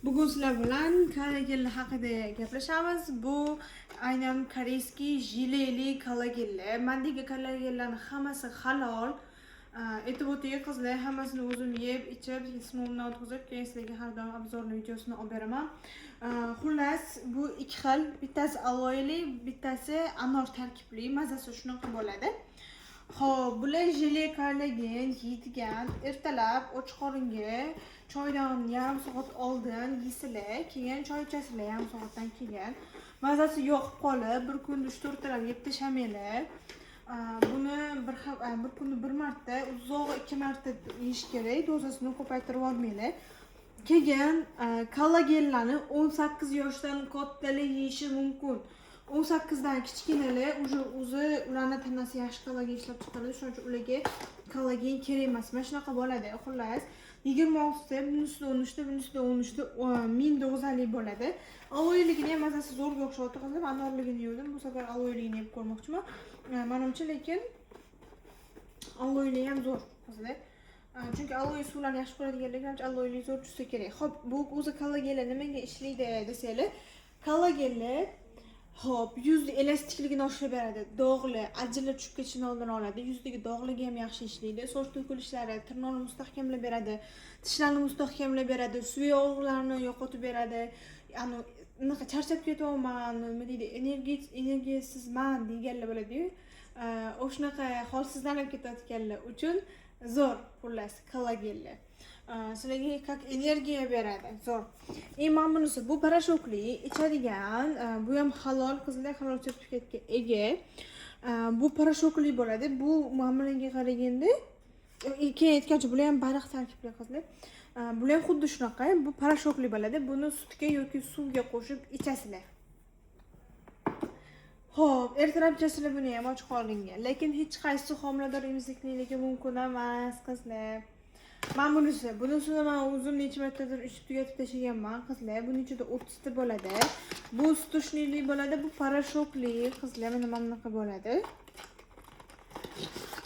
Bugun sizlar bilan kollagen haqida gaplashamiz. Bu aynan koreyskiy jileli kollagenlar. Mendagi kollagenlarning hammasi halol. Aytib o'tay qizlar, hammasini o'zim yeb, ichib, sinovdan o'tkazib, keyin sizlarga har doim obzorni videosini olib beraman. Xullas, bu ikki xil, bittasi aloeli, bittasi anor tarkibli, mazasi shunaqa bo'ladi. Xo'p, bular jele kollagen yeydigan, ertalab och qoringa choydan yarim soat oldin yeysizlar, keyin choy ichasizlar yarim soatdan keyin. Mazasi yoqib qolib, bir kunda 3-4 talab yeb tashamanglar. Buni bir kunda bir marta, uzog'i 2 marta yeyish kerak, dozasini ko'paytirib olmanglar. Keyin kollagenlarni 18 yoshdan kattalar yeyishi mumkin. 18 dan kichkinalar o'zi ularning tanasi yaxshi kollagen ishlab chiqaradi, shuning uchun ularga kollagen kerak emas. Mana shunaqa bo'ladi. Xullas, 26 ta, bunisida 13 ta, bunisida 13 ta 1900lik bo'ladi. Aloeligini ham mazasi zo'rga o'xshayapti qizlar. Anorligini yedim, bu safar aloeligini yeb ko'rmoqchiman. Menimcha, lekin aloeli ham zo'r qizlar. Chunki aloe suvlarni yaxshi ko'radiganlar uchun aloeli zo'r juda kerak. Xo'p, bu o'zi kollagenlar nimaga ishlaydi desanglar, kollagenlar Hop, yuz elastikligini oshirib beradi. Dog'lar, ajinlar tushib ketishini oldini oladi. Yuzdagi dog'larga ham yaxshi ishlaydi. Soch to'kilishlari, tirnoqni mustahkamlab beradi. Tishlarni mustahkamlab beradi. Suv og'riqlarini yo'qotib beradi. Unaqa charchab ketyapman, nima deydi, energiyasizman deganlar bo'ladi-yu. O'shunaqa holsizlanib ketayotganlar uchun zo'r xullas kollagenlar. Sizlarga как energiya beradi, zo'r. Mana bunisi bu parashokli, ichadigan, bu ham halol, qizlar halol sertifikatga ega. Bu parashokli bo'ladi. Bu muomalaga qaraganda, keyin aytgancha bular ham baliq tarkibli qizlar. Bular ham xuddi shunaqa, bu parashokli bo'ladi. Buni sutga yoki suvga qo'shib ichasizlar. Xo'p, ertalab ichasizlar buni ham och qoringa. Lekin hech qaysi homilador emiziklikligi mumkin emas qizlar. Men bunisini men o'zim necha martadir ichib tugatib tashlaganman qizlar. Buning ichida 30 ta bo'ladi. Bu stoshnilik bo'ladi, bu parashokli qizlar, mana bunaqa bo'ladi.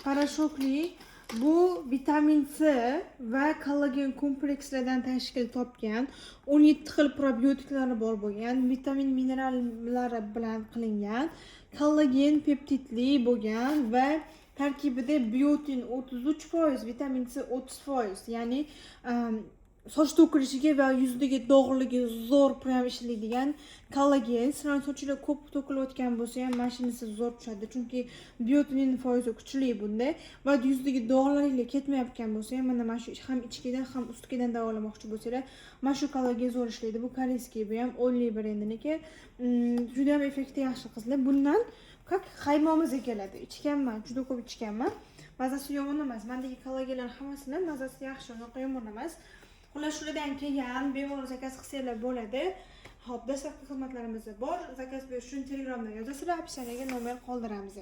Parashokli bu vitamin C va kollagen komplekslardan tashkil topgan, 17 xil probiotiklari bor bo'lgan, vitamin minerallari bilan qilingan, kollagen peptidli bo'lgan va tarkibida biotin 33%, vitamin C 30%, ya'ni soch to'kilishiga va yuzdagi dog'ligi zo'r prям ishlaydigan kollagen. Sizlar sochlar ko'p to'kilayotgan bo'lsa ham mashinasi zo'r tushadi, chunki biotin foizi kuchli bunda va yuzdagi dog'larga ketmayotgan bo'lsa ham mana shu ham ichkidan ham ustkidan davolamoqchi bo'lsalar, mana shu kollagen zo'r ishlaydi. Bu koreyskiy, bu ham Olli brendiniki. Juda ham effekti yaxshi qizlar. Bundan как qaymog'imizga keladi. Ichganman, juda ko'p ichganman. Mazasi yomon emas. Mendagi kollagenlar hammasini mazasi yaxshi, unaqa yomon emas. Xullas, shulardan keyin bemalol zakaz qilsanglar bo'ladi. Hop, dastlabki xizmatlarimiz bor. Zakaz berish uchun Telegramda yozasizlar, opsiyaga nomer qoldiramiz.